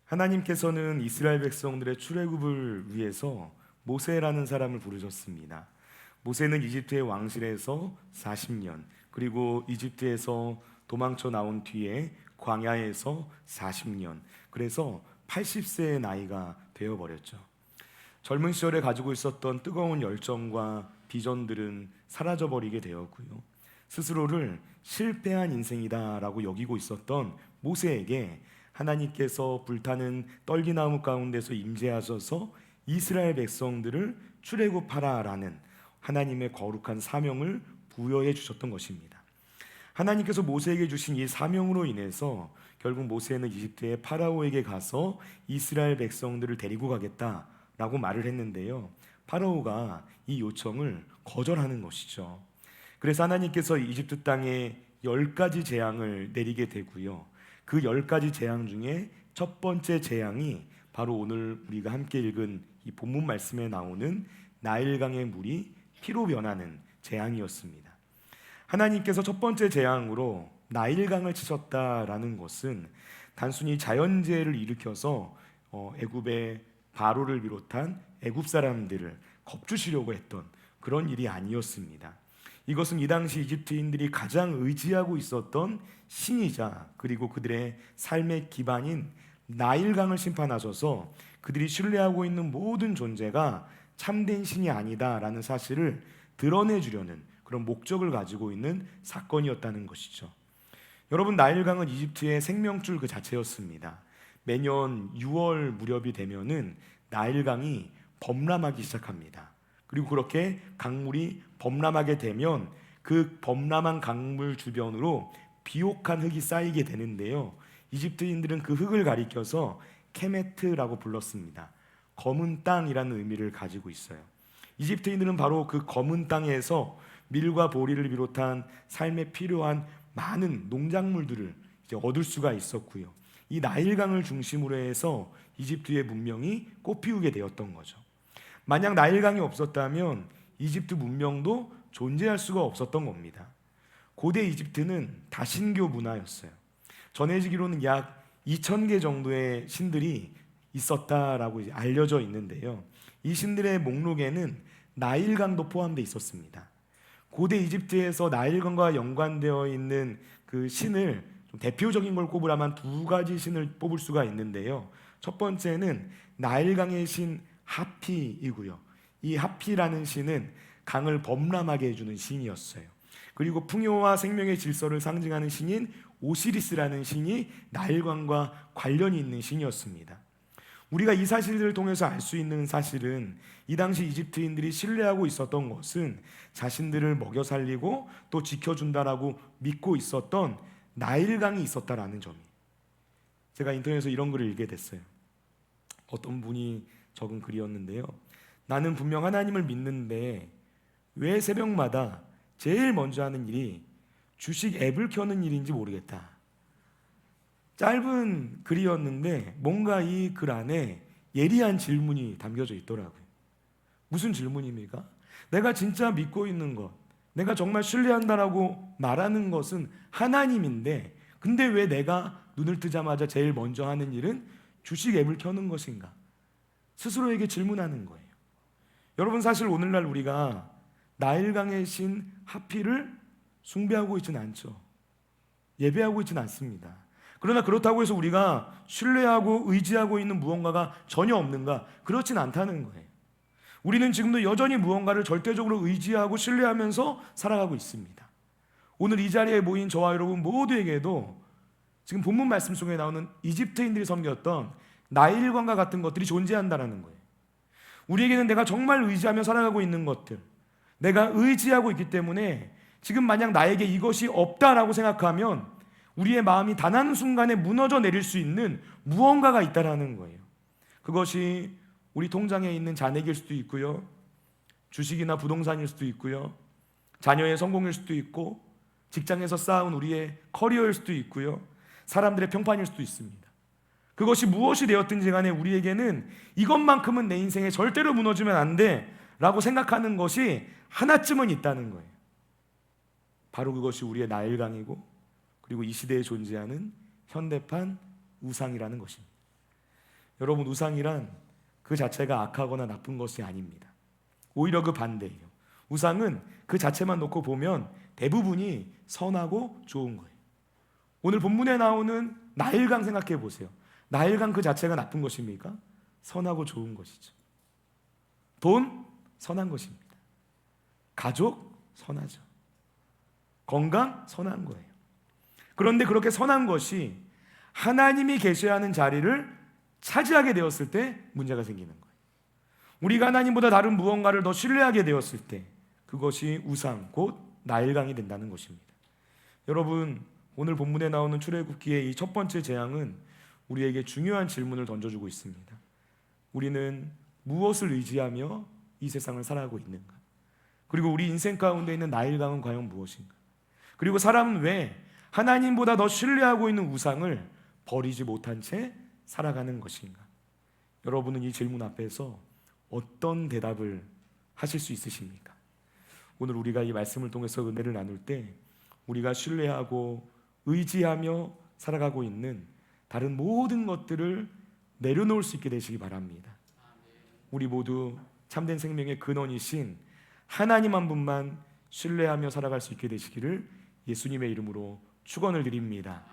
하나님께서는 이스라엘 백성들의 출애굽을 위해서 모세라는 사람을 부르셨습니다. 모세는 이집트의 왕실에서 40년, 그리고 이집트에서 도망쳐 나온 뒤에 광야에서 40년, 그래서 80세의 나이가 되어버렸죠. 젊은 시절에 가지고 있었던 뜨거운 열정과 비전들은 사라져버리게 되었고요. 스스로를 실패한 인생이다라고 여기고 있었던 모세에게 하나님께서 불타는 떨기나무 가운데서 임재하셔서 이스라엘 백성들을 출애굽하라라는 하나님의 거룩한 사명을 부여해 주셨던 것입니다. 하나님께서 모세에게 주신 이 사명으로 인해서 결국 모세는 이집트의 파라오에게 가서 이스라엘 백성들을 데리고 가겠다라고 말을 했는데요, 파라오가 이 요청을 거절하는 것이죠. 그래서 하나님께서 이집트 땅에 10가지 재앙을 내리게 되고요, 그 10가지 재앙 중에 첫 번째 재앙이 바로 오늘 우리가 함께 읽은 이 본문 말씀에 나오는 나일강의 물이 피로 변하는 재앙이었습니다. 하나님께서 첫 번째 재앙으로 나일강을 치셨다라는 것은 단순히 자연재해를 일으켜서 애굽의 바로를 비롯한 애굽 사람들을 겁주시려고 했던 그런 일이 아니었습니다. 이것은 이 당시 이집트인들이 가장 의지하고 있었던 신이자 그리고 그들의 삶의 기반인 나일강을 심판하셔서 그들이 신뢰하고 있는 모든 존재가 참된 신이 아니다라는 사실을 드러내주려는 그런 목적을 가지고 있는 사건이었다는 것이죠. 여러분, 나일강은 이집트의 생명줄 그 자체였습니다. 매년 6월 무렵이 되면은 나일강이 범람하기 시작합니다. 그리고 그렇게 강물이 범람하게 되면 그 범람한 강물 주변으로 비옥한 흙이 쌓이게 되는데요, 이집트인들은 그 흙을 가리켜서 케메트라고 불렀습니다. 검은 땅이라는 의미를 가지고 있어요. 이집트인들은 바로 그 검은 땅에서 밀과 보리를 비롯한 삶에 필요한 많은 농작물들을 이제 얻을 수가 있었고요, 이 나일강을 중심으로 해서 이집트의 문명이 꽃피우게 되었던 거죠. 만약 나일강이 없었다면 이집트 문명도 존재할 수가 없었던 겁니다. 고대 이집트는 다신교 문화였어요. 전해지기로는 약 2000개 정도의 신들이 있었다라고 이제 알려져 있는데요, 이 신들의 목록에는 나일강도 포함되어 있었습니다. 고대 이집트에서 나일강과 연관되어 있는 그 신을 좀 대표적인 걸 꼽으라면 두 가지 신을 뽑을 수가 있는데요, 첫 번째는 나일강의 신 하피이고요, 이 하피라는 신은 강을 범람하게 해주는 신이었어요. 그리고 풍요와 생명의 질서를 상징하는 신인 오시리스라는 신이 나일강과 관련이 있는 신이었습니다. 우리가 이 사실들을 통해서 알 수 있는 사실은 이 당시 이집트인들이 신뢰하고 있었던 것은 자신들을 먹여 살리고 또 지켜준다라고 믿고 있었던 나일강이 있었다라는 점이에요. 제가 인터넷에서 이런 글을 읽게 됐어요. 어떤 분이 적은 글이었는데요, 나는 분명 하나님을 믿는데 왜 새벽마다 제일 먼저 하는 일이 주식 앱을 켜는 일인지 모르겠다. 짧은 글이었는데 뭔가 이 글 안에 예리한 질문이 담겨져 있더라고요. 무슨 질문입니까? 내가 진짜 믿고 있는 것, 내가 정말 신뢰한다라고 말하는 것은 하나님인데, 근데 왜 내가 눈을 뜨자마자 제일 먼저 하는 일은 주식 앱을 켜는 것인가? 스스로에게 질문하는 거예요. 여러분, 사실 오늘날 우리가 나일강의 신 하피를 숭배하고 있지는 않죠. 예배하고 있지는 않습니다. 그러나 그렇다고 해서 우리가 신뢰하고 의지하고 있는 무언가가 전혀 없는가? 그렇진 않다는 거예요. 우리는 지금도 여전히 무언가를 절대적으로 의지하고 신뢰하면서 살아가고 있습니다. 오늘 이 자리에 모인 저와 여러분 모두에게도 지금 본문 말씀 속에 나오는 이집트인들이 섬겼던 나일강과 같은 것들이 존재한다는 거예요. 우리에게는 내가 정말 의지하며 살아가고 있는 것들, 내가 의지하고 있기 때문에 지금 만약 나에게 이것이 없다라고 생각하면 우리의 마음이 단 한순간에 무너져 내릴 수 있는 무언가가 있다라는 거예요. 그것이 우리 통장에 있는 잔액일 수도 있고요, 주식이나 부동산일 수도 있고요, 자녀의 성공일 수도 있고, 직장에서 쌓은 우리의 커리어일 수도 있고요, 사람들의 평판일 수도 있습니다. 그것이 무엇이 되었든지 간에 우리에게는 이것만큼은 내 인생에 절대로 무너지면 안 돼 라고 생각하는 것이 하나쯤은 있다는 거예요. 바로 그것이 우리의 나일강이고, 그리고 이 시대에 존재하는 현대판 우상이라는 것입니다. 여러분, 우상이란 그 자체가 악하거나 나쁜 것이 아닙니다. 오히려 그 반대예요. 우상은 그 자체만 놓고 보면 대부분이 선하고 좋은 거예요. 오늘 본문에 나오는 나일강 생각해 보세요. 나일강 그 자체가 나쁜 것입니까? 선하고 좋은 것이죠. 돈, 선한 것입니다. 가족, 선하죠. 건강, 선한 거예요. 그런데 그렇게 선한 것이 하나님이 계셔야 하는 자리를 차지하게 되었을 때 문제가 생기는 거예요. 우리가 하나님보다 다른 무언가를 더 신뢰하게 되었을 때 그것이 우상, 곧 나일강이 된다는 것입니다. 여러분, 오늘 본문에 나오는 출애굽기의 이 첫 번째 재앙은 우리에게 중요한 질문을 던져주고 있습니다. 우리는 무엇을 의지하며 이 세상을 살아가고 있는가? 그리고 우리 인생 가운데 있는 나일강은 과연 무엇인가? 그리고 사람은 왜 하나님보다 더 신뢰하고 있는 우상을 버리지 못한 채 살아가는 것인가? 여러분은 이 질문 앞에서 어떤 대답을 하실 수 있으십니까? 오늘 우리가 이 말씀을 통해서 은혜를 나눌 때 우리가 신뢰하고 의지하며 살아가고 있는 다른 모든 것들을 내려놓을 수 있게 되시기 바랍니다. 우리 모두 참된 생명의 근원이신 하나님 한 분만 신뢰하며 살아갈 수 있게 되시기를 예수님의 이름으로 축원을 드립니다.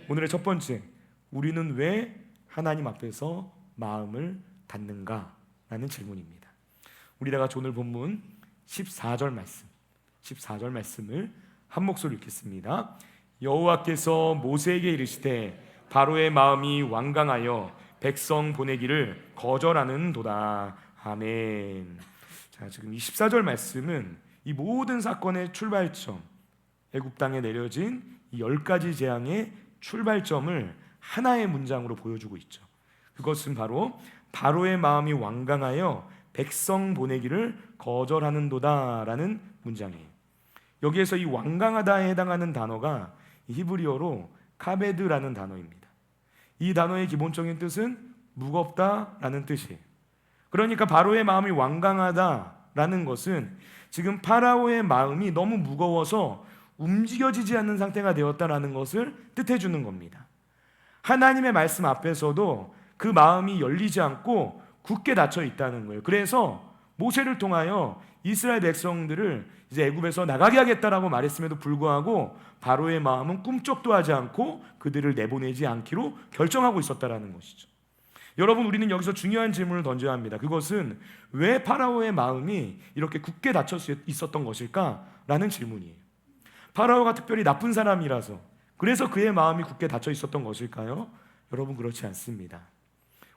오늘의 첫 번째, 우리는 왜 하나님 앞에서 마음을 닫는가? 라는 질문입니다. 우리 다 같이 오늘 본문 14절 말씀을 한 목소리 읽겠습니다. 여호와께서 모세에게 이르시되 바로의 마음이 완강하여 백성 보내기를 거절하는도다. 아멘. 자, 지금 이 14절 말씀은 이 모든 사건의 출발점, 애굽 땅에 내려진 이 10가지 재앙의 출발점을 하나의 문장으로 보여주고 있죠. 그것은 바로 바로의 마음이 완강하여 백성 보내기를 거절하는도다라는 문장이에요. 여기에서 이 완강하다에 해당하는 단어가 히브리어로 카베드라는 단어입니다. 이 단어의 기본적인 뜻은 무겁다라는 뜻이에요. 그러니까 바로의 마음이 완강하다라는 것은 지금 파라오의 마음이 너무 무거워서 움직여지지 않는 상태가 되었다라는 것을 뜻해 주는 겁니다. 하나님의 말씀 앞에서도 그 마음이 열리지 않고 굳게 닫혀 있다는 거예요. 그래서 모세를 통하여 이스라엘 백성들을 이제 애굽에서 나가게 하겠다라고 말했음에도 불구하고 바로의 마음은 꿈쩍도 하지 않고 그들을 내보내지 않기로 결정하고 있었다라는 것이죠. 여러분, 우리는 여기서 중요한 질문을 던져야 합니다. 그것은 왜 파라오의 마음이 이렇게 굳게 닫혀 있었던 것일까라는 질문이에요. 파라오가 특별히 나쁜 사람이라서 그래서 그의 마음이 굳게 닫혀 있었던 것일까요? 여러분, 그렇지 않습니다.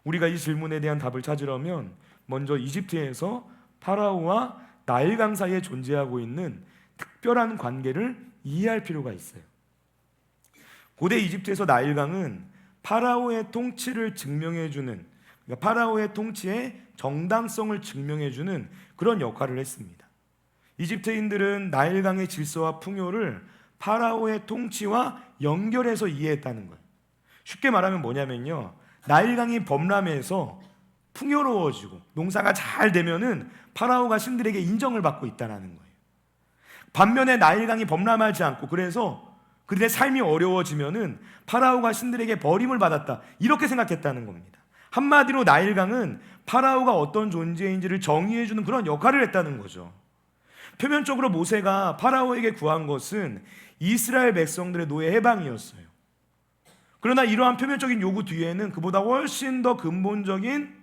우리가 이 질문에 대한 답을 찾으려면 먼저 이집트에서 파라오와 나일강 사이에 존재하고 있는 특별한 관계를 이해할 필요가 있어요. 고대 이집트에서 나일강은 파라오의 통치를 증명해주는, 그러니까 파라오의 통치의 정당성을 증명해주는 그런 역할을 했습니다. 이집트인들은 나일강의 질서와 풍요를 파라오의 통치와 연결해서 이해했다는 거예요. 쉽게 말하면 뭐냐면요, 나일강이 범람해서 풍요로워지고 농사가 잘 되면은 파라오가 신들에게 인정을 받고 있다는 거예요. 반면에 나일강이 범람하지 않고 그래서 그들의 삶이 어려워지면은 파라오가 신들에게 버림을 받았다, 이렇게 생각했다는 겁니다. 한마디로 나일강은 파라오가 어떤 존재인지를 정의해주는 그런 역할을 했다는 거죠. 표면적으로 모세가 파라오에게 구한 것은 이스라엘 백성들의 노예 해방이었어요. 그러나 이러한 표면적인 요구 뒤에는 그보다 훨씬 더 근본적인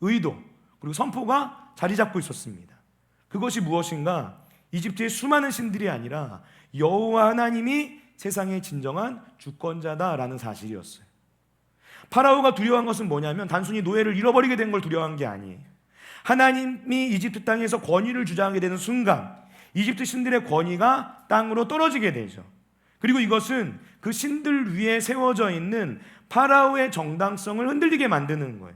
의도 그리고 선포가 자리 잡고 있었습니다. 그것이 무엇인가? 이집트의 수많은 신들이 아니라 여호와 하나님이 세상의 진정한 주권자다라는 사실이었어요. 파라오가 두려워한 것은 뭐냐면 단순히 노예를 잃어버리게 된 걸 두려워한 게 아니에요. 하나님이 이집트 땅에서 권위를 주장하게 되는 순간 이집트 신들의 권위가 땅으로 떨어지게 되죠. 그리고 이것은 그 신들 위에 세워져 있는 파라오의 정당성을 흔들리게 만드는 거예요.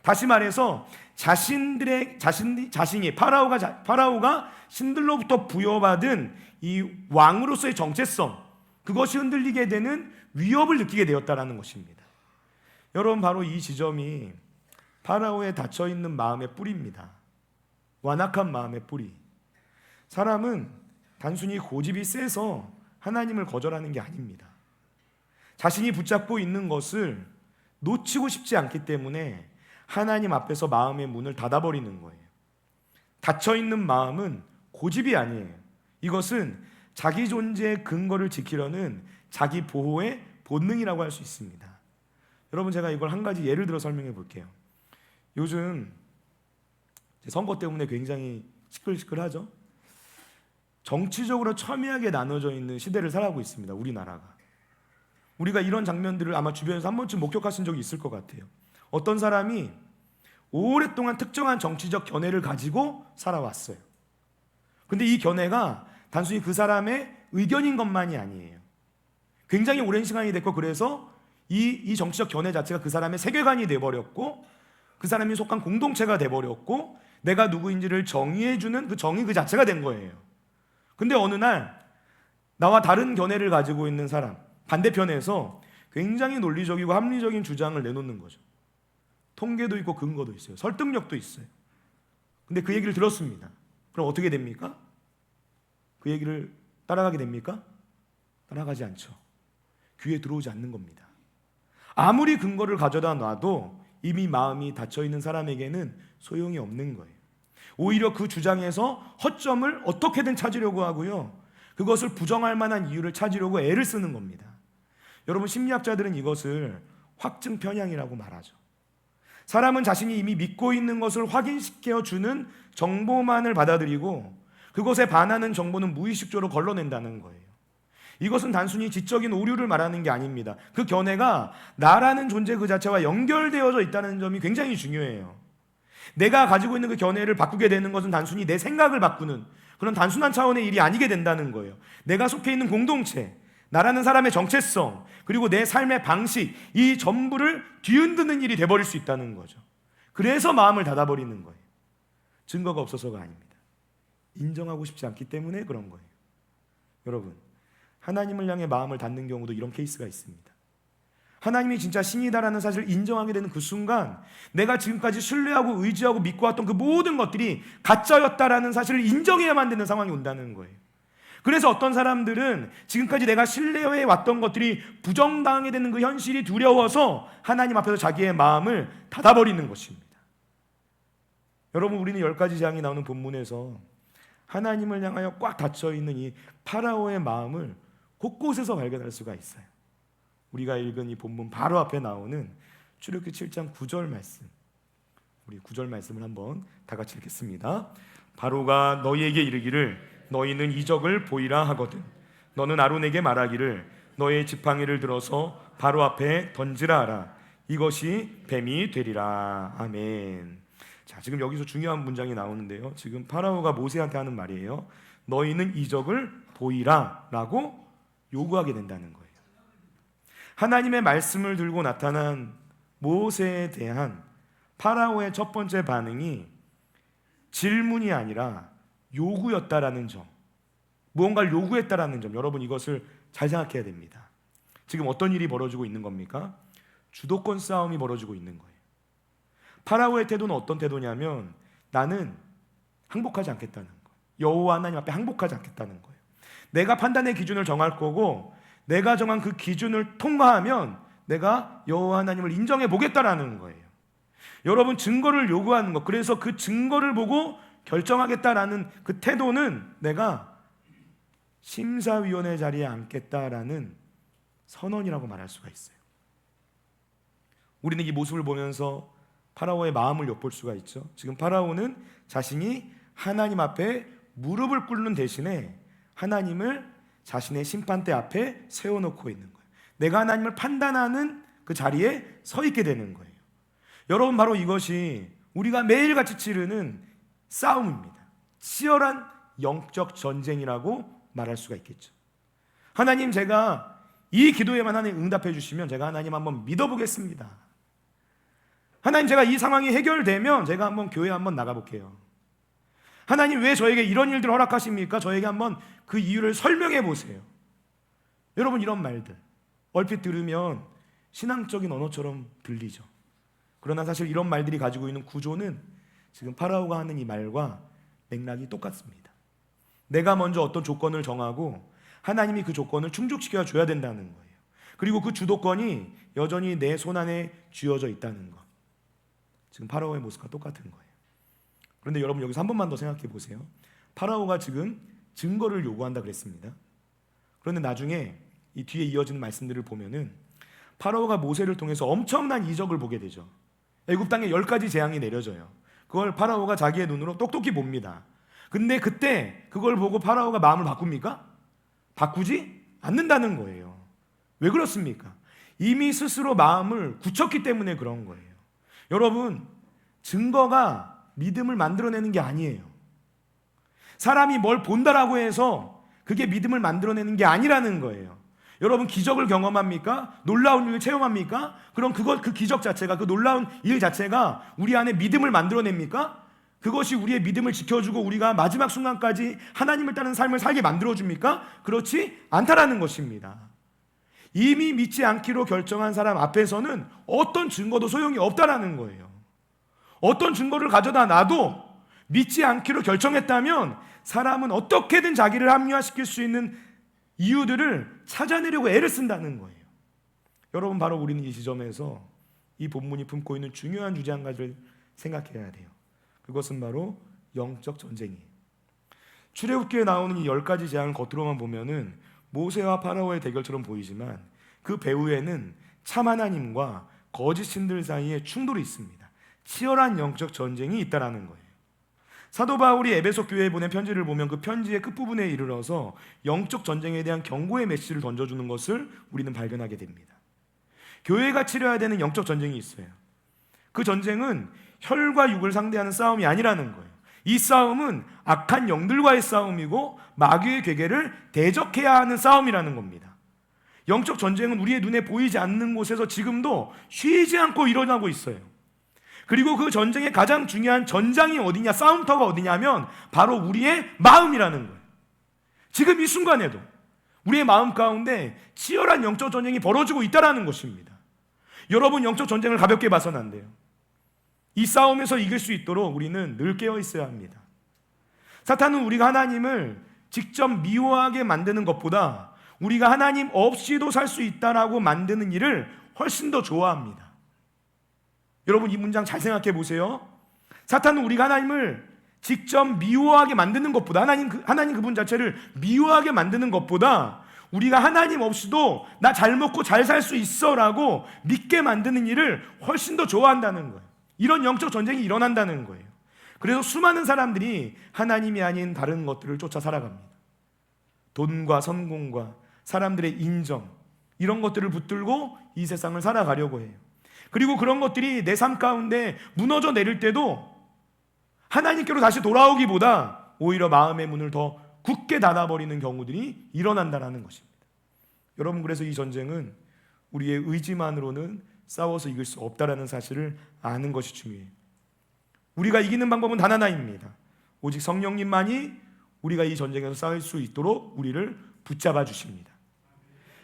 다시 말해서 자신이 파라오가 신들로부터 부여받은 이 왕으로서의 정체성, 그것이 흔들리게 되는 위협을 느끼게 되었다라는 것입니다. 여러분, 바로 이 지점이 파라오에 닫혀 있는 마음의 뿌리입니다. 완악한 마음의 뿌리. 사람은 단순히 고집이 세서 하나님을 거절하는 게 아닙니다. 자신이 붙잡고 있는 것을 놓치고 싶지 않기 때문에 하나님 앞에서 마음의 문을 닫아버리는 거예요. 닫혀있는 마음은 고집이 아니에요. 이것은 자기 존재의 근거를 지키려는 자기 보호의 본능이라고 할 수 있습니다. 여러분, 제가 이걸 한 가지 예를 들어 설명해 볼게요. 요즘 선거 때문에 굉장히 시끌시끌하죠. 정치적으로 첨예하게 나눠져 있는 시대를 살아가고 있습니다. 우리나라가. 우리가 이런 장면들을 아마 주변에서 한 번쯤 목격하신 적이 있을 것 같아요. 어떤 사람이 오랫동안 특정한 정치적 견해를 가지고 살아왔어요. 근데 이 견해가 단순히 그 사람의 의견인 것만이 아니에요. 굉장히 오랜 시간이 됐고, 그래서 이 정치적 견해 자체가 그 사람의 세계관이 돼버렸고, 그 사람이 속한 공동체가 돼버렸고, 내가 누구인지를 정의해주는 그 정의 그 자체가 된 거예요. 근데 어느 날 나와 다른 견해를 가지고 있는 사람, 반대편에서 굉장히 논리적이고 합리적인 주장을 내놓는 거죠. 통계도 있고 근거도 있어요. 설득력도 있어요. 근데 그 얘기를 들었습니다. 그럼 어떻게 됩니까? 그 얘기를 따라가게 됩니까? 따라가지 않죠. 귀에 들어오지 않는 겁니다. 아무리 근거를 가져다 놔도 이미 마음이 닫혀있는 사람에게는 소용이 없는 거예요. 오히려 그 주장에서 허점을 어떻게든 찾으려고 하고요, 그것을 부정할 만한 이유를 찾으려고 애를 쓰는 겁니다. 여러분, 심리학자들은 이것을 확증 편향이라고 말하죠. 사람은 자신이 이미 믿고 있는 것을 확인시켜주는 정보만을 받아들이고 그것에 반하는 정보는 무의식적으로 걸러낸다는 거예요. 이것은 단순히 지적인 오류를 말하는 게 아닙니다. 그 견해가 나라는 존재 그 자체와 연결되어져 있다는 점이 굉장히 중요해요. 내가 가지고 있는 그 견해를 바꾸게 되는 것은 단순히 내 생각을 바꾸는 그런 단순한 차원의 일이 아니게 된다는 거예요. 내가 속해 있는 공동체, 나라는 사람의 정체성, 그리고 내 삶의 방식, 이 전부를 뒤흔드는 일이 돼버릴 수 있다는 거죠. 그래서 마음을 닫아버리는 거예요. 증거가 없어서가 아닙니다. 인정하고 싶지 않기 때문에 그런 거예요. 여러분, 하나님을 향해 마음을 닫는 경우도 이런 케이스가 있습니다. 하나님이 진짜 신이다라는 사실을 인정하게 되는 그 순간, 내가 지금까지 신뢰하고 의지하고 믿고 왔던 그 모든 것들이 가짜였다라는 사실을 인정해야만 되는 상황이 온다는 거예요. 그래서 어떤 사람들은 지금까지 내가 신뢰해 왔던 것들이 부정당하게 되는 그 현실이 두려워서 하나님 앞에서 자기의 마음을 닫아버리는 것입니다. 여러분, 우리는 10가지 재앙이 나오는 본문에서 하나님을 향하여 꽉 닫혀있는 이 파라오의 마음을 곳곳에서 발견할 수가 있어요. 우리가 읽은 이 본문 바로 앞에 나오는 출애굽기 7장 9절 말씀, 우리 9절 말씀을 한번 다 같이 읽겠습니다. 바로가 너희에게 이르기를 너희는 이적을 보이라 하거든 너는 아론에게 말하기를 너의 지팡이를 들어서 바로 앞에 던지라 하라. 이것이 뱀이 되리라. 아멘. 자, 지금 여기서 중요한 문장이 나오는데요, 지금 파라오가 모세한테 하는 말이에요. 너희는 이적을 보이라 라고 요구하게 된다는 거예요. 하나님의 말씀을 들고 나타난 모세에 대한 파라오의 첫 번째 반응이 질문이 아니라 요구였다라는 점, 무언가를 요구했다라는 점, 여러분 이것을 잘 생각해야 됩니다. 지금 어떤 일이 벌어지고 있는 겁니까? 주도권 싸움이 벌어지고 있는 거예요. 파라오의 태도는 어떤 태도냐면 나는 항복하지 않겠다는 거예요. 여호와 하나님 앞에 항복하지 않겠다는 거예요. 내가 판단의 기준을 정할 거고 내가 정한 그 기준을 통과하면 내가 여호와 하나님을 인정해 보겠다라는 거예요. 여러분, 증거를 요구하는 것, 그래서 그 증거를 보고 결정하겠다라는 그 태도는 내가 심사위원회 자리에 앉겠다라는 선언이라고 말할 수가 있어요. 우리는 이 모습을 보면서 파라오의 마음을 엿볼 수가 있죠. 지금 파라오는 자신이 하나님 앞에 무릎을 꿇는 대신에 하나님을 자신의 심판대 앞에 세워놓고 있는 거예요. 내가 하나님을 판단하는 그 자리에 서 있게 되는 거예요. 여러분, 바로 이것이 우리가 매일같이 치르는 싸움입니다. 치열한 영적 전쟁이라고 말할 수가 있겠죠. 하나님, 제가 이 기도에만 하나님 응답해 주시면 제가 하나님 한번 믿어보겠습니다. 하나님, 제가 이 상황이 해결되면 제가 한번 교회 한번 나가볼게요. 하나님, 왜 저에게 이런 일들을 허락하십니까? 저에게 한번 그 이유를 설명해 보세요. 여러분, 이런 말들 얼핏 들으면 신앙적인 언어처럼 들리죠. 그러나 사실 이런 말들이 가지고 있는 구조는 지금 파라오가 하는 이 말과 맥락이 똑같습니다. 내가 먼저 어떤 조건을 정하고 하나님이 그 조건을 충족시켜 줘야 된다는 거예요. 그리고 그 주도권이 여전히 내 손 안에 쥐어져 있다는 것. 지금 파라오의 모습과 똑같은 거예요. 그런데 여러분 여기서 한 번만 더 생각해 보세요. 파라오가 지금 증거를 요구한다 그랬습니다. 그런데 나중에 이 뒤에 이어지는 말씀들을 보면은 파라오가 모세를 통해서 엄청난 이적을 보게 되죠. 애굽 땅에 10가지 재앙이 내려져요. 그걸 파라오가 자기의 눈으로 똑똑히 봅니다. 근데 그때 그걸 보고 파라오가 마음을 바꿉니까? 바꾸지 않는다는 거예요. 왜 그렇습니까? 이미 스스로 마음을 굳혔기 때문에 그런 거예요. 여러분, 증거가 믿음을 만들어내는 게 아니에요. 사람이 뭘 본다라고 해서 그게 믿음을 만들어내는 게 아니라는 거예요. 여러분, 기적을 경험합니까? 놀라운 일을 체험합니까? 그럼 그 기적 자체가, 그 놀라운 일 자체가 우리 안에 믿음을 만들어냅니까? 그것이 우리의 믿음을 지켜주고 우리가 마지막 순간까지 하나님을 따르는 삶을 살게 만들어줍니까? 그렇지 않다라는 것입니다. 이미 믿지 않기로 결정한 사람 앞에서는 어떤 증거도 소용이 없다라는 거예요. 어떤 증거를 가져다 놔도 믿지 않기로 결정했다면 사람은 어떻게든 자기를 합리화시킬 수 있는 이유들을 찾아내려고 애를 쓴다는 거예요. 여러분, 바로 우리는 이 지점에서 이 본문이 품고 있는 중요한 주제 한 가지를 생각해야 돼요. 그것은 바로 영적 전쟁이에요. 출애굽기에 나오는 이 10가지 재앙을 겉으로만 보면은 모세와 파라오의 대결처럼 보이지만 그 배후에는 참 하나님과 거짓 신들 사이에 충돌이 있습니다. 치열한 영적 전쟁이 있다라는 거예요. 사도 바울이 에베소 교회에 보낸 편지를 보면 그 편지의 끝부분에 이르러서 영적 전쟁에 대한 경고의 메시지를 던져주는 것을 우리는 발견하게 됩니다. 교회가 치러야 되는 영적 전쟁이 있어요. 그 전쟁은 혈과 육을 상대하는 싸움이 아니라는 거예요. 이 싸움은 악한 영들과의 싸움이고 마귀의 괴계를 대적해야 하는 싸움이라는 겁니다. 영적 전쟁은 우리의 눈에 보이지 않는 곳에서 지금도 쉬지 않고 일어나고 있어요. 그리고 그 전쟁의 가장 중요한 전장이 어디냐, 싸움터가 어디냐면 바로 우리의 마음이라는 거예요. 지금 이 순간에도 우리의 마음 가운데 치열한 영적 전쟁이 벌어지고 있다는 것입니다. 여러분, 영적 전쟁을 가볍게 봐서는 안 돼요. 이 싸움에서 이길 수 있도록 우리는 늘 깨어 있어야 합니다. 사탄은 우리가 하나님을 직접 미워하게 만드는 것보다 우리가 하나님 없이도 살 수 있다라고 만드는 일을 훨씬 더 좋아합니다. 여러분, 이 문장 잘 생각해 보세요. 사탄은 우리가 하나님을 직접 미워하게 만드는 것보다, 하나님 그분 자체를 미워하게 만드는 것보다 우리가 하나님 없이도 나 잘 먹고 잘 살 수 있어라고 믿게 만드는 일을 훨씬 더 좋아한다는 거예요. 이런 영적 전쟁이 일어난다는 거예요. 그래서 수많은 사람들이 하나님이 아닌 다른 것들을 쫓아 살아갑니다. 돈과 성공과 사람들의 인정, 이런 것들을 붙들고 이 세상을 살아가려고 해요. 그리고 그런 것들이 내 삶 가운데 무너져 내릴 때도 하나님께로 다시 돌아오기보다 오히려 마음의 문을 더 굳게 닫아버리는 경우들이 일어난다는 것입니다. 여러분, 그래서 이 전쟁은 우리의 의지만으로는 싸워서 이길 수 없다는 사실을 아는 것이 중요해요. 우리가 이기는 방법은 단 하나입니다. 오직 성령님만이 우리가 이 전쟁에서 싸울 수 있도록 우리를 붙잡아 주십니다.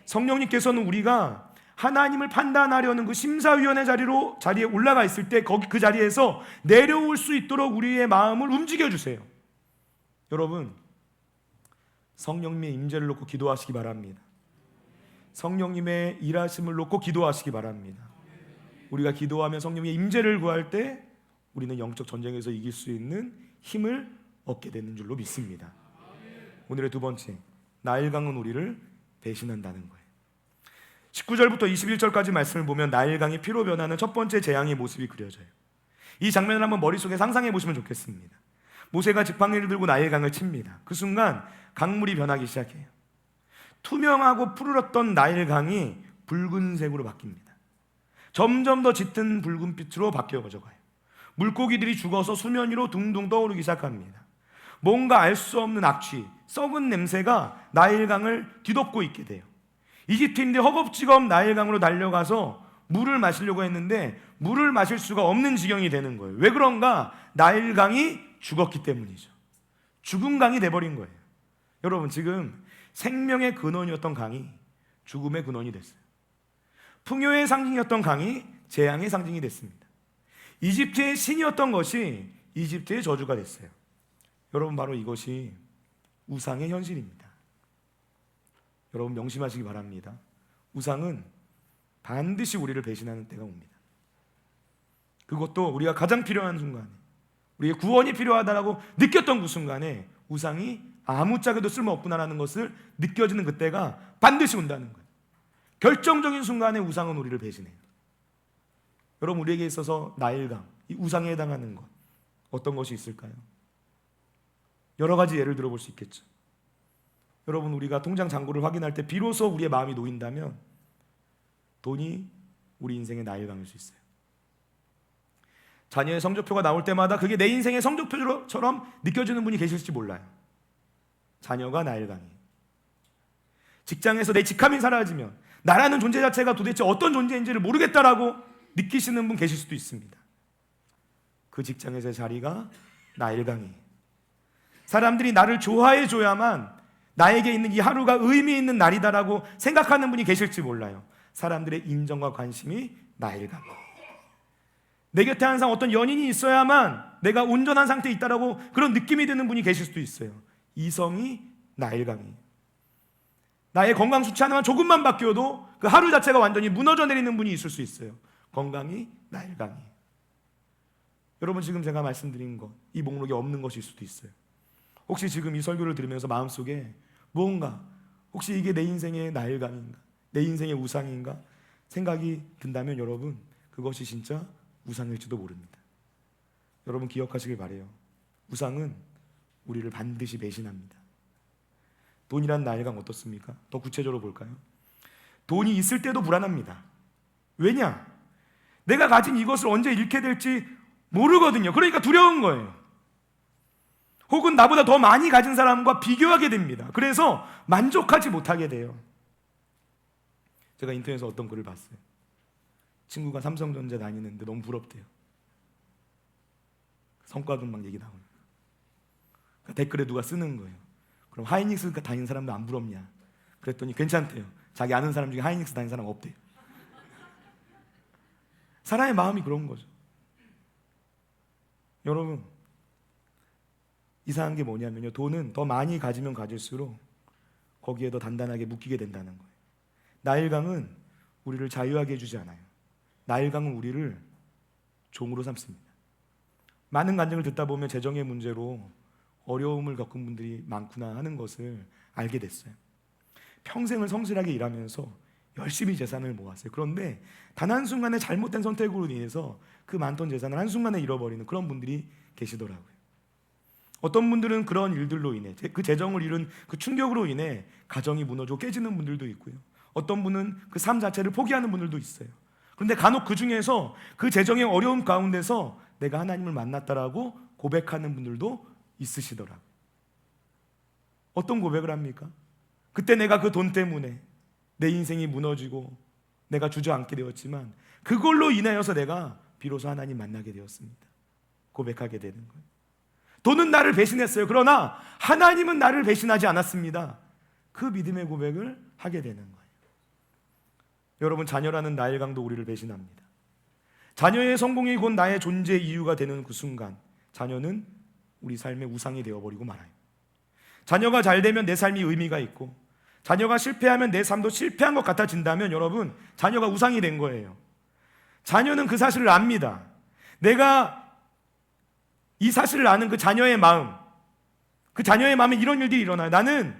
성령님께서는 우리가 하나님을 판단하려는 그 심사위원회 자리에 올라가 있을 때 그 자리에서 내려올 수 있도록 우리의 마음을 움직여 주세요. 여러분, 성령님의 임재를 놓고 기도하시기 바랍니다. 성령님의 일하심을 놓고 기도하시기 바랍니다. 우리가 기도하며 성령의 임재를 구할 때 우리는 영적 전쟁에서 이길 수 있는 힘을 얻게 되는 줄로 믿습니다. 오늘의 두 번째, 나일강은 우리를 배신한다는 거예요. 19절부터 21절까지 말씀을 보면 나일강이 피로 변하는 첫 번째 재앙의 모습이 그려져요. 이 장면을 한번 머릿속에 상상해 보시면 좋겠습니다. 모세가 지팡이를 들고 나일강을 칩니다. 그 순간 강물이 변하기 시작해요. 투명하고 푸르렀던 나일강이 붉은색으로 바뀝니다. 점점 더 짙은 붉은빛으로 바뀌어져 가요. 물고기들이 죽어서 수면 위로 둥둥 떠오르기 시작합니다. 뭔가 알 수 없는 악취, 썩은 냄새가 나일강을 뒤덮고 있게 돼요. 이집트인들이 허겁지겁 나일강으로 달려가서 물을 마시려고 했는데 물을 마실 수가 없는 지경이 되는 거예요. 왜 그런가? 나일강이 죽었기 때문이죠. 죽은 강이 돼버린 거예요. 여러분, 지금 생명의 근원이었던 강이 죽음의 근원이 됐어요. 풍요의 상징이었던 강이 재앙의 상징이 됐습니다. 이집트의 신이었던 것이 이집트의 저주가 됐어요. 여러분, 바로 이것이 우상의 현실입니다. 여러분, 명심하시기 바랍니다. 우상은 반드시 우리를 배신하는 때가 옵니다. 그것도 우리가 가장 필요한 순간에, 우리의 구원이 필요하다라고 느꼈던 그 순간에 우상이 아무짝에도 쓸모없구나라는 것을 느껴지는 그때가 반드시 온다는 거예요. 결정적인 순간에 우상은 우리를 배신해요. 여러분, 우리에게 있어서 나일강, 이 우상에 해당하는 것 어떤 것이 있을까요? 여러 가지 예를 들어볼 수 있겠죠. 여러분, 우리가 통장 잔고를 확인할 때 비로소 우리의 마음이 놓인다면 돈이 우리 인생의 나일강일 수 있어요. 자녀의 성적표가 나올 때마다 그게 내 인생의 성적표처럼 느껴지는 분이 계실지 몰라요. 자녀가 나일강이에요. 직장에서 내 직함이 사라지면 나라는 존재 자체가 도대체 어떤 존재인지를 모르겠다라고 느끼시는 분 계실 수도 있습니다. 그 직장에서의 자리가 나일강이에요. 사람들이 나를 좋아해 줘야만 나에게 있는 이 하루가 의미 있는 날이다라고 생각하는 분이 계실지 몰라요. 사람들의 인정과 관심이 나일강이에요. 내 곁에 항상 어떤 연인이 있어야만 내가 온전한 상태에 있다라고 그런 느낌이 드는 분이 계실 수도 있어요. 이성이 나일강이에요. 나의 건강 수치 하나만 조금만 바뀌어도 그 하루 자체가 완전히 무너져 내리는 분이 있을 수 있어요. 건강이 나일강이에요. 여러분, 지금 제가 말씀드린 것, 이 목록에 없는 것일 수도 있어요. 혹시 지금 이 설교를 들으면서 마음속에 무언가, 혹시 이게 내 인생의 나일강인가, 내 인생의 우상인가 생각이 든다면 여러분, 그것이 진짜 우상일지도 모릅니다. 여러분, 기억하시길 바라요. 우상은 우리를 반드시 배신합니다. 돈이란 나일강 어떻습니까? 더 구체적으로 볼까요? 돈이 있을 때도 불안합니다. 왜냐? 내가 가진 이것을 언제 잃게 될지 모르거든요. 그러니까 두려운 거예요. 혹은 나보다 더 많이 가진 사람과 비교하게 됩니다. 그래서 만족하지 못하게 돼요. 제가 인터넷에서 어떤 글을 봤어요. 친구가 삼성전자 다니는데 너무 부럽대요. 성과금 막 얘기 나오는. 그러니까 댓글에 누가 쓰는 거예요. 그럼 하이닉스 다니는 사람도 안 부럽냐? 그랬더니 괜찮대요. 자기 아는 사람 중에 하이닉스 다니는 사람 없대요. 사람의 마음이 그런 거죠. 여러분, 이상한 게 뭐냐면요, 돈은 더 많이 가지면 가질수록 거기에 더 단단하게 묶이게 된다는 거예요. 나일강은 우리를 자유하게 해주지 않아요. 나일강은 우리를 종으로 삼습니다. 많은 간증을 듣다 보면 재정의 문제로 어려움을 겪은 분들이 많구나 하는 것을 알게 됐어요. 평생을 성실하게 일하면서 열심히 재산을 모았어요. 그런데 단 한순간에 잘못된 선택으로 인해서 그 많던 재산을 한순간에 잃어버리는 그런 분들이 계시더라고요. 어떤 분들은 그런 일들로 인해, 그 재정을 잃은 그 충격으로 인해 가정이 무너져 깨지는 분들도 있고요. 어떤 분은 그 삶 자체를 포기하는 분들도 있어요. 그런데 간혹 그 중에서 그 재정의 어려움 가운데서 내가 하나님을 만났다라고 고백하는 분들도 있으시더라고요. 어떤 고백을 합니까? 그때 내가 그 돈 때문에 내 인생이 무너지고 내가 주저앉게 되었지만 그걸로 인하여서 내가 비로소 하나님 만나게 되었습니다. 고백하게 되는 거예요. 돈은 나를 배신했어요. 그러나 하나님은 나를 배신하지 않았습니다. 그 믿음의 고백을 하게 되는 거예요. 여러분, 자녀라는 나일강도 우리를 배신합니다. 자녀의 성공이 곧 나의 존재 이유가 되는 그 순간 자녀는 우리 삶의 우상이 되어버리고 말아요. 자녀가 잘 되면 내 삶이 의미가 있고 자녀가 실패하면 내 삶도 실패한 것 같아진다면 여러분, 자녀가 우상이 된 거예요. 자녀는 그 사실을 압니다. 내가 이 사실을 아는 그 자녀의 마음, 그 자녀의 마음에 이런 일들이 일어나요. 나는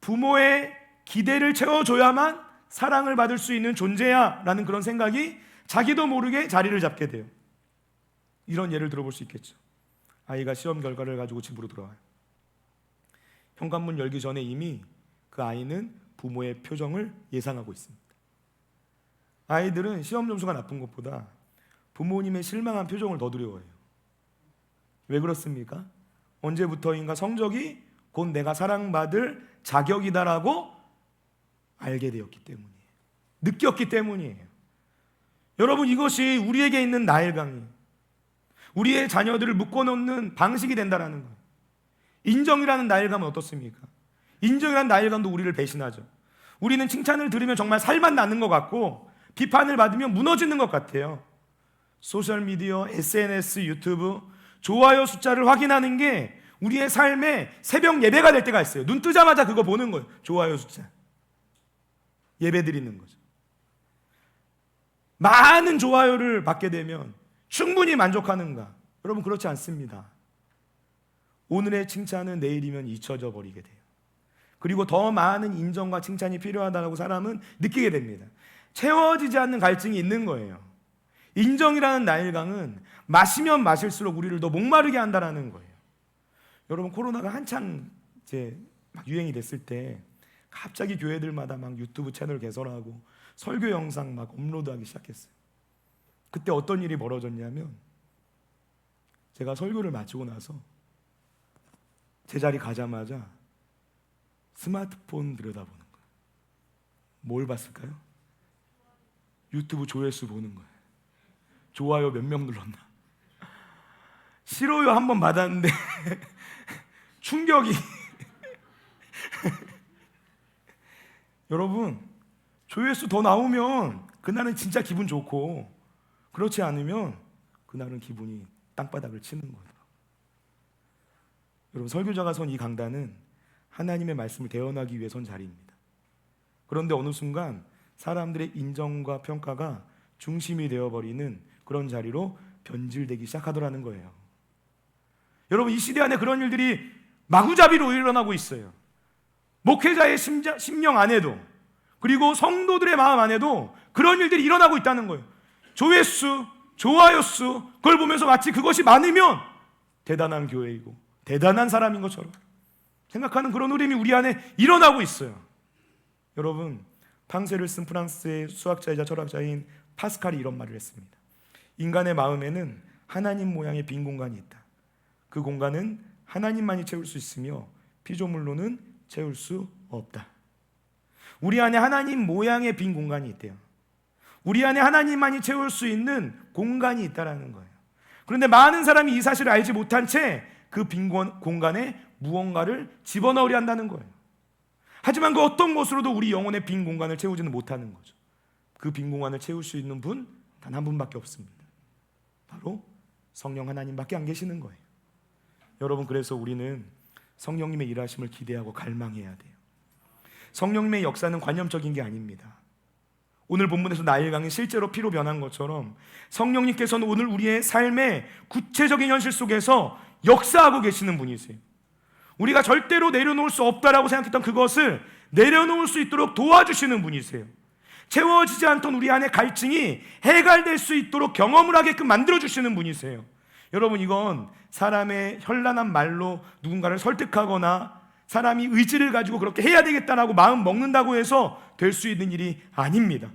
부모의 기대를 채워줘야만 사랑을 받을 수 있는 존재야 라는 그런 생각이 자기도 모르게 자리를 잡게 돼요. 이런 예를 들어볼 수 있겠죠. 아이가 시험 결과를 가지고 집으로 들어와요. 현관문 열기 전에 이미 그 아이는 부모의 표정을 예상하고 있습니다. 아이들은 시험 점수가 나쁜 것보다 부모님의 실망한 표정을 더 두려워해요. 왜 그렇습니까? 언제부터인가 성적이 곧 내가 사랑받을 자격이다라고 알게 되었기 때문이에요. 느꼈기 때문이에요. 여러분, 이것이 우리에게 있는 나일강이 우리의 자녀들을 묶어놓는 방식이 된다라는 거예요. 인정이라는 나일감은 어떻습니까? 인정이라는 나일감도 우리를 배신하죠. 우리는 칭찬을 들으면 정말 살만 나는 것 같고 비판을 받으면 무너지는 것 같아요. 소셜미디어, SNS, 유튜브 좋아요 숫자를 확인하는 게 우리의 삶에 새벽 예배가 될 때가 있어요. 눈 뜨자마자 그거 보는 거예요. 좋아요 숫자. 예배 드리는 거죠. 많은 좋아요를 받게 되면 충분히 만족하는가? 여러분, 그렇지 않습니다. 오늘의 칭찬은 내일이면 잊혀져 버리게 돼요. 그리고 더 많은 인정과 칭찬이 필요하다고 사람은 느끼게 됩니다. 채워지지 않는 갈증이 있는 거예요. 인정이라는 나일강은 마시면 마실수록 우리를 더 목마르게 한다는 거예요. 여러분, 코로나가 한창 이제 막 유행이 됐을 때 갑자기 교회들마다 막 유튜브 채널 개설하고 설교 영상 막 업로드하기 시작했어요. 그때 어떤 일이 벌어졌냐면, 제가 설교를 마치고 나서 제 자리 가자마자 스마트폰 들여다보는 거예요. 뭘 봤을까요? 유튜브 조회수 보는 거예요. 좋아요 몇 명 눌렀나? 싫어요 한 번 받았는데 충격이 여러분, 조회수 더 나오면 그날은 진짜 기분 좋고, 그렇지 않으면 그날은 기분이 땅바닥을 치는 거예요. 여러분, 설교자가 선 이 강단은 하나님의 말씀을 대언하기 위해 선 자리입니다. 그런데 어느 순간 사람들의 인정과 평가가 중심이 되어버리는 그런 자리로 변질되기 시작하더라는 거예요. 여러분, 이 시대 안에 그런 일들이 마구잡이로 일어나고 있어요. 목회자의 심령 안에도, 그리고 성도들의 마음 안에도 그런 일들이 일어나고 있다는 거예요. 조회수, 좋아요 수, 그걸 보면서 마치 그것이 많으면 대단한 교회이고 대단한 사람인 것처럼 생각하는 그런 흐름이 우리 안에 일어나고 있어요. 여러분, 팡세를 쓴 프랑스의 수학자이자 철학자인 파스칼이 이런 말을 했습니다. 인간의 마음에는 하나님 모양의 빈 공간이 있다. 그 공간은 하나님만이 채울 수 있으며 피조물로는 채울 수 없다. 우리 안에 하나님 모양의 빈 공간이 있대요. 우리 안에 하나님만이 채울 수 있는 공간이 있다는 거예요. 그런데 많은 사람이 이 사실을 알지 못한 채 그 빈 공간에 무언가를 집어넣으려 한다는 거예요. 하지만 그 어떤 것으로도 우리 영혼의 빈 공간을 채우지는 못하는 거죠. 그 빈 공간을 채울 수 있는 분 단 한 분밖에 없습니다. 바로 성령 하나님밖에 안 계시는 거예요. 여러분, 그래서 우리는 성령님의 일하심을 기대하고 갈망해야 돼요. 성령님의 역사는 관념적인 게 아닙니다. 오늘 본문에서 나일강이 실제로 피로 변한 것처럼 성령님께서는 오늘 우리의 삶의 구체적인 현실 속에서 역사하고 계시는 분이세요. 우리가 절대로 내려놓을 수 없다라고 생각했던 그것을 내려놓을 수 있도록 도와주시는 분이세요. 채워지지 않던 우리 안의 갈증이 해갈될 수 있도록 경험을 하게끔 만들어주시는 분이세요. 여러분, 이건 사람의 현란한 말로 누군가를 설득하거나 사람이 의지를 가지고 그렇게 해야 되겠다라고 마음 먹는다고 해서 될 수 있는 일이 아닙니다.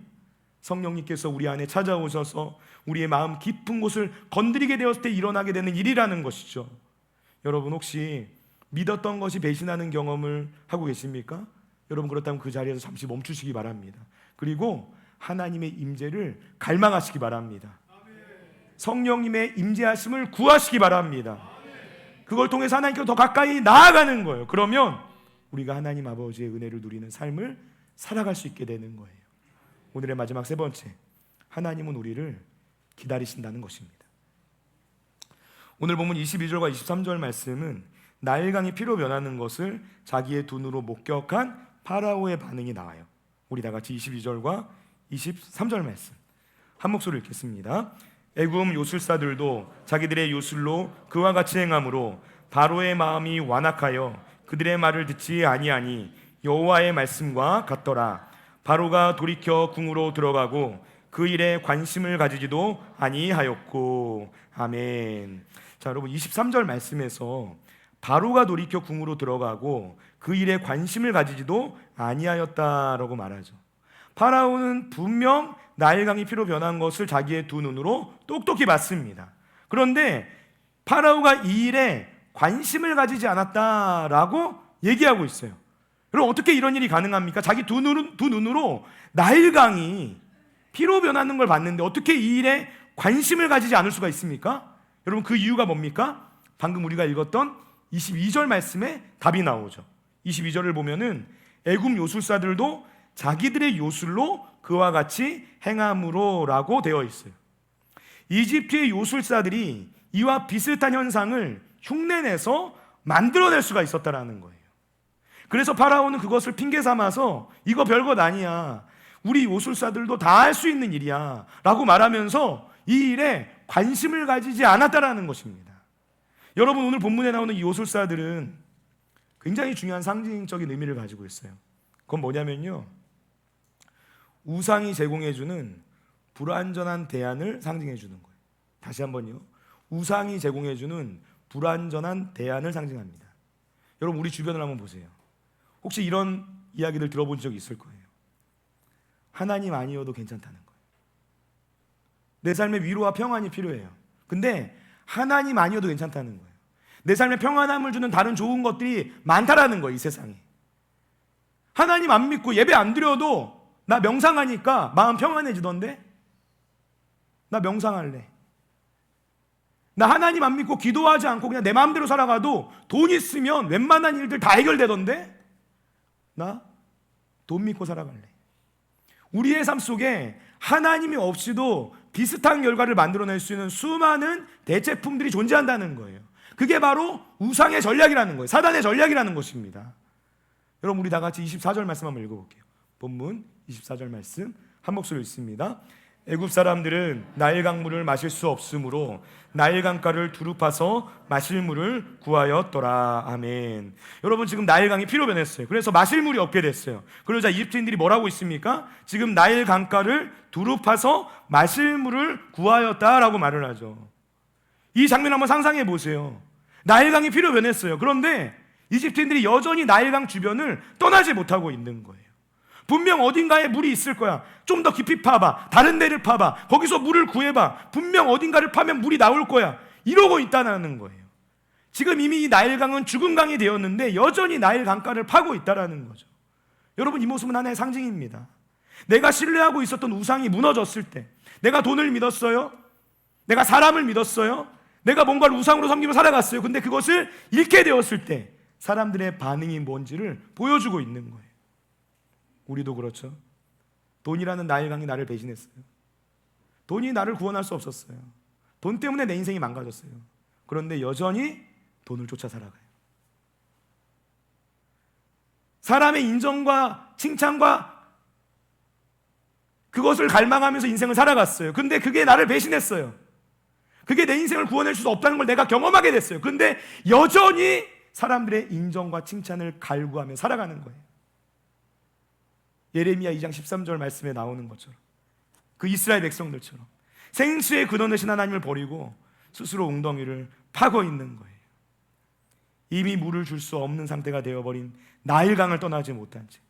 성령님께서 우리 안에 찾아오셔서 우리의 마음 깊은 곳을 건드리게 되었을 때 일어나게 되는 일이라는 것이죠. 여러분, 혹시 믿었던 것이 배신하는 경험을 하고 계십니까? 여러분, 그렇다면 그 자리에서 잠시 멈추시기 바랍니다. 그리고 하나님의 임재를 갈망하시기 바랍니다. 성령님의 임재하심을 구하시기 바랍니다. 그걸 통해서 하나님께로 더 가까이 나아가는 거예요. 그러면 우리가 하나님 아버지의 은혜를 누리는 삶을 살아갈 수 있게 되는 거예요. 오늘의 마지막 세 번째, 하나님은 우리를 기다리신다는 것입니다. 오늘 본문 22절과 23절 말씀은 나일강이 피로 변하는 것을 자기의 두 눈으로 목격한 파라오의 반응이 나와요. 우리 다 같이 22절과 23절 말씀 한 목소리로 읽겠습니다. 애굽 요술사들도 자기들의 요술로 그와 같이 행함으로 바로의 마음이 완악하여 그들의 말을 듣지 아니하니 여호와의 말씀과 같더라. 바로가 돌이켜 궁으로 들어가고 그 일에 관심을 가지지도 아니하였고. 아멘. 자, 여러분, 23절 말씀에서 바로가 돌이켜 궁으로 들어가고 그 일에 관심을 가지지도 아니하였다라고 말하죠. 파라오는 분명 나일강이 피로 변한 것을 자기의 두 눈으로 똑똑히 봤습니다. 그런데 파라오가 이 일에 관심을 가지지 않았다라고 얘기하고 있어요. 여러분, 어떻게 이런 일이 가능합니까? 자기 두 눈으로 나일강이 피로 변하는 걸 봤는데 어떻게 이 일에 관심을 가지지 않을 수가 있습니까? 여러분, 그 이유가 뭡니까? 방금 우리가 읽었던 22절 말씀에 답이 나오죠. 22절을 보면은 애굽 요술사들도 자기들의 요술로 그와 같이 행함으로라고 되어 있어요. 이집트의 요술사들이 이와 비슷한 현상을 흉내내서 만들어낼 수가 있었다라는 거예요. 그래서 파라오는 그것을 핑계 삼아서 이거 별것 아니야, 우리 요술사들도 다 할 수 있는 일이야 라고 말하면서 이 일에 관심을 가지지 않았다라는 것입니다. 여러분, 오늘 본문에 나오는 이 요술사들은 굉장히 중요한 상징적인 의미를 가지고 있어요. 그건 뭐냐면요, 우상이 제공해주는 불완전한 대안을 상징해주는 거예요. 다시 한번요, 우상이 제공해주는 불완전한 대안을 상징합니다. 여러분, 우리 주변을 한번 보세요. 혹시 이런 이야기들 들어본 적이 있을 거예요. 하나님 아니어도 괜찮다는 거예요. 내 삶에 위로와 평안이 필요해요. 근데 하나님 아니어도 괜찮다는 거예요. 내 삶에 평안함을 주는 다른 좋은 것들이 많다라는 거예요, 이 세상에. 하나님 안 믿고 예배 안 드려도 나 명상하니까 마음 평안해지던데? 나 명상할래. 나 하나님 안 믿고 기도하지 않고 그냥 내 마음대로 살아가도 돈 있으면 웬만한 일들 다 해결되던데? 나 돈 믿고 살아갈래. 우리의 삶 속에 하나님이 없이도 비슷한 결과를 만들어낼 수 있는 수많은 대체품들이 존재한다는 거예요. 그게 바로 우상의 전략이라는 거예요. 사단의 전략이라는 것입니다. 여러분, 우리 다 같이 24절 말씀 한번 읽어볼게요. 본문 24절 말씀 한 목소리로 읽습니다. 애굽 사람들은 나일 강물을 마실 수 없으므로 나일 강가를 두릅파서 마실 물을 구하였더라. 아멘. 여러분, 지금 나일 강이 피로 변했어요. 그래서 마실 물이 없게 됐어요. 그러자 이집트인들이 뭐라고 있습니까? 지금 나일 강가를 두릅파서 마실 물을 구하였다라고 말을 하죠. 이 장면 한번 상상해 보세요. 나일 강이 피로 변했어요. 그런데 이집트인들이 여전히 나일 강 주변을 떠나지 못하고 있는 거예요. 분명 어딘가에 물이 있을 거야. 좀 더 깊이 파봐. 다른 데를 파봐. 거기서 물을 구해봐. 분명 어딘가를 파면 물이 나올 거야. 이러고 있다는 거예요. 지금 이미 이 나일강은 죽은 강이 되었는데 여전히 나일 강가를 파고 있다는 거죠. 여러분, 이 모습은 하나의 상징입니다. 내가 신뢰하고 있었던 우상이 무너졌을 때, 내가 돈을 믿었어요. 내가 사람을 믿었어요. 내가 뭔가를 우상으로 섬기며 살아갔어요. 근데 그것을 잃게 되었을 때 사람들의 반응이 뭔지를 보여주고 있는 거예요. 우리도 그렇죠. 돈이라는 나일강이 나를 배신했어요. 돈이 나를 구원할 수 없었어요. 돈 때문에 내 인생이 망가졌어요. 그런데 여전히 돈을 쫓아 살아가요. 사람의 인정과 칭찬과 그것을 갈망하면서 인생을 살아갔어요. 근데 그게 나를 배신했어요. 그게 내 인생을 구원할 수 없다는 걸 내가 경험하게 됐어요. 근데 여전히 사람들의 인정과 칭찬을 갈구하며 살아가는 거예요. 예레미야 2장 13절 말씀에 나오는 것처럼, 그 이스라엘 백성들처럼 생수의 근원 되신 하나님을 버리고 스스로 웅덩이를 파고 있는 거예요. 이미 물을 줄 수 없는 상태가 되어버린 나일강을 떠나지 못한 채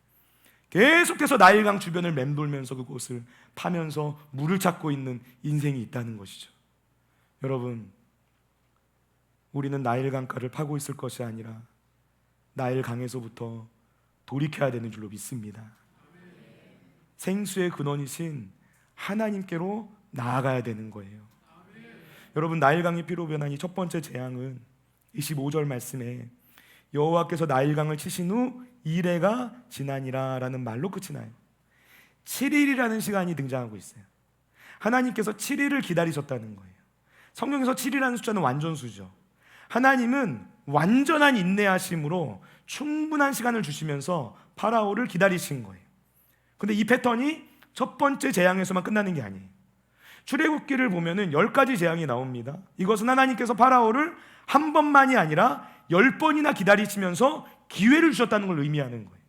계속해서 나일강 주변을 맴돌면서 그곳을 파면서 물을 찾고 있는 인생이 있다는 것이죠. 여러분, 우리는 나일강가를 파고 있을 것이 아니라 나일강에서부터 돌이켜야 되는 줄로 믿습니다. 생수의 근원이신 하나님께로 나아가야 되는 거예요. 여러분, 나일강이 피로 변한 이 첫 번째 재앙은 25절 말씀에 여호와께서 나일강을 치신 후 이레가 지나니라 라는 말로 끝이 나요. 7일이라는 시간이 등장하고 있어요. 하나님께서 7일을 기다리셨다는 거예요. 성경에서 7이라는 숫자는 완전수죠. 하나님은 완전한 인내하심으로 충분한 시간을 주시면서 파라오를 기다리신 거예요. 근데 이 패턴이 첫 번째 재앙에서만 끝나는 게 아니에요. 출애굽기를 보면은 10가지 재앙이 나옵니다. 이것은 하나님께서 파라오를 한 번만이 아니라 10번이나 기다리시면서 기회를 주셨다는 걸 의미하는 거예요.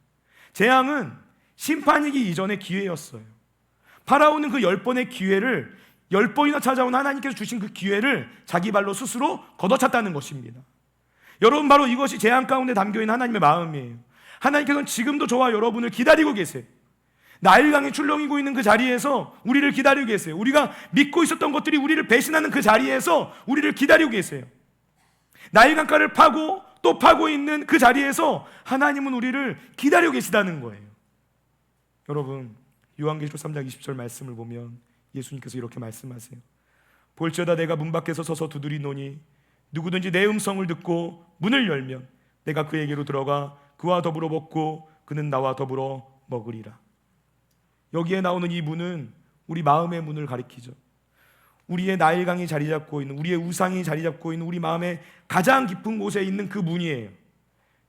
재앙은 심판이기 이전의 기회였어요. 파라오는 그 10번의 기회를 10번이나 찾아온 하나님께서 주신 그 기회를 자기 발로 스스로 걷어찼다는 것입니다. 여러분, 바로 이것이 재앙 가운데 담겨있는 하나님의 마음이에요. 하나님께서는 지금도 저와 여러분을 기다리고 계세요. 나일강이 출렁이고 있는 그 자리에서 우리를 기다리고 계세요. 우리가 믿고 있었던 것들이 우리를 배신하는 그 자리에서 우리를 기다리고 계세요. 나일강가를 파고 또 파고 있는 그 자리에서 하나님은 우리를 기다리고 계시다는 거예요. 여러분, 요한계시록 3장 20절 말씀을 보면 예수님께서 이렇게 말씀하세요. 볼지어다 내가 문 밖에서 서서 두드리노니 누구든지 내 음성을 듣고 문을 열면 내가 그에게로 들어가 그와 더불어 먹고 그는 나와 더불어 먹으리라. 여기에 나오는 이 문은 우리 마음의 문을 가리키죠. 우리의 나일강이 자리 잡고 있는, 우리의 우상이 자리 잡고 있는 우리 마음의 가장 깊은 곳에 있는 그 문이에요.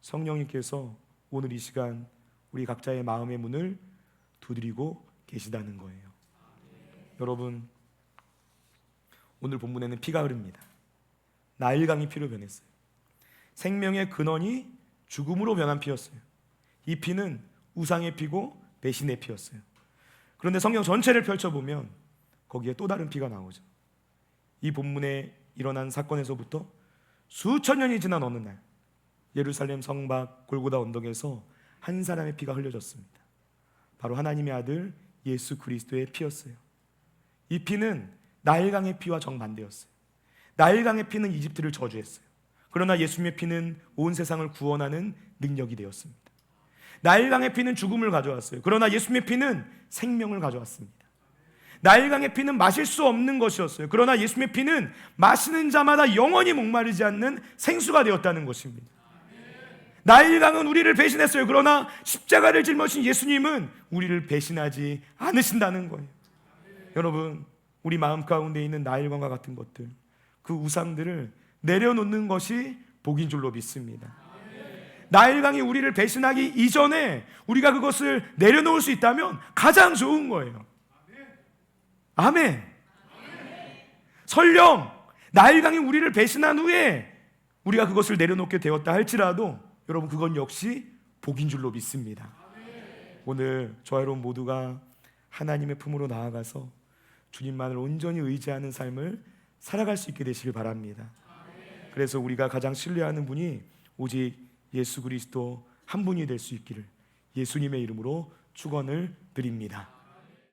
성령님께서 오늘 이 시간 우리 각자의 마음의 문을 두드리고 계시다는 거예요. 여러분, 오늘 본문에는 피가 흐릅니다. 나일강이 피로 변했어요. 생명의 근원이 죽음으로 변한 피였어요. 이 피는 우상의 피고 배신의 피였어요. 그런데 성경 전체를 펼쳐보면 거기에 또 다른 피가 나오죠. 이 본문에 일어난 사건에서부터 수천 년이 지난 어느 날, 예루살렘 성 밖 골고다 언덕에서 한 사람의 피가 흘려졌습니다. 바로 하나님의 아들 예수 그리스도의 피였어요. 이 피는 나일강의 피와 정반대였어요. 나일강의 피는 이집트를 저주했어요. 그러나 예수님의 피는 온 세상을 구원하는 능력이 되었습니다. 나일강의 피는 죽음을 가져왔어요. 그러나 예수님의 피는 생명을 가져왔습니다. 나일강의 피는 마실 수 없는 것이었어요. 그러나 예수님의 피는 마시는 자마다 영원히 목마르지 않는 생수가 되었다는 것입니다. 나일강은 우리를 배신했어요. 그러나 십자가를 짊어진 예수님은 우리를 배신하지 않으신다는 거예요. 여러분, 우리 마음 가운데 있는 나일강과 같은 것들, 그 우상들을 내려놓는 것이 복인 줄로 믿습니다. 나일강이 우리를 배신하기 이전에 우리가 그것을 내려놓을 수 있다면 가장 좋은 거예요. 아멘. 설령 나일강이 우리를 배신한 후에 우리가 그것을 내려놓게 되었다 할지라도 여러분, 그건 역시 복인 줄로 믿습니다. 오늘 저와 여러분 모두가 하나님의 품으로 나아가서 주님만을 온전히 의지하는 삶을 살아갈 수 있게 되시길 바랍니다. 그래서 우리가 가장 신뢰하는 분이 오직 예수 그리스도 한 분이 될 수 있기를 예수님의 이름으로 축원을 드립니다.